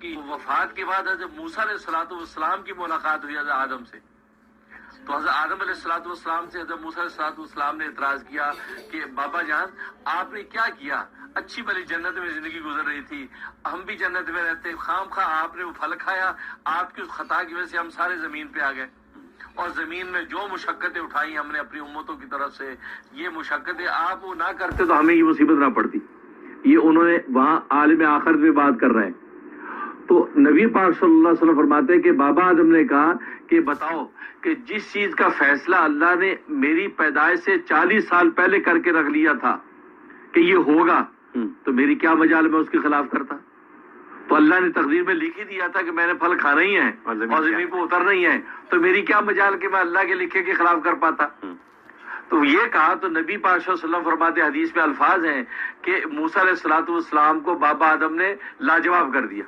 کی وفات کے بعد حضرت موسیٰ علیہ السلام کی ملاقات ہوئی حضرت آدم سے. تو حضرت آدم علیہ السلام سے حضرت موسیٰ علیہ السلام نے اعتراض کیا کہ بابا جان آپ نے کیا کیا، اچھی بھلی جنت میں زندگی گزر رہی تھی، ہم بھی جنت میں رہتے، خام خواہ آپ نے وہ پھل کھایا، آپ کی اس خطا کی وجہ سے ہم سارے زمین پہ آ گئے، اور زمین میں جو مشقتیں اٹھائی ہم نے اپنی امتوں کی طرف سے، یہ مشقتیں آپ وہ نہ کرتے تو ہمیں یہ مصیبت نہ پڑتی. یہ انہوں نے وہاں عالم آخرت میں بات کر رہے ہیں. تو نبی پاک صلی اللہ علیہ وسلم فرماتے ہیں کہ بابا آدم نے کہا کہ بتاؤ کہ جس چیز کا فیصلہ اللہ نے میری پیدائش سے 40 سال پہلے کر کے رکھ لیا تھا کہ یہ ہوگا، تو میری کیا مجال میں اس کے خلاف کرتا. تو اللہ نے تقدیر میں لکھ ہی دیا تھا کہ میں نے پھل کھانا ہی ہے اور زمین پہ اترنا ہی ہے، تو میری کیا مجال کہ میں اللہ کے لکھے کے خلاف کر پاتا. تو یہ کہا تو نبی پاک صلی اللہ علیہ وسلم فرماتے حدیث میں الفاظ ہیں کہ موسیٰ علیہ السلام کو بابا آدم نے لاجواب کر دیا.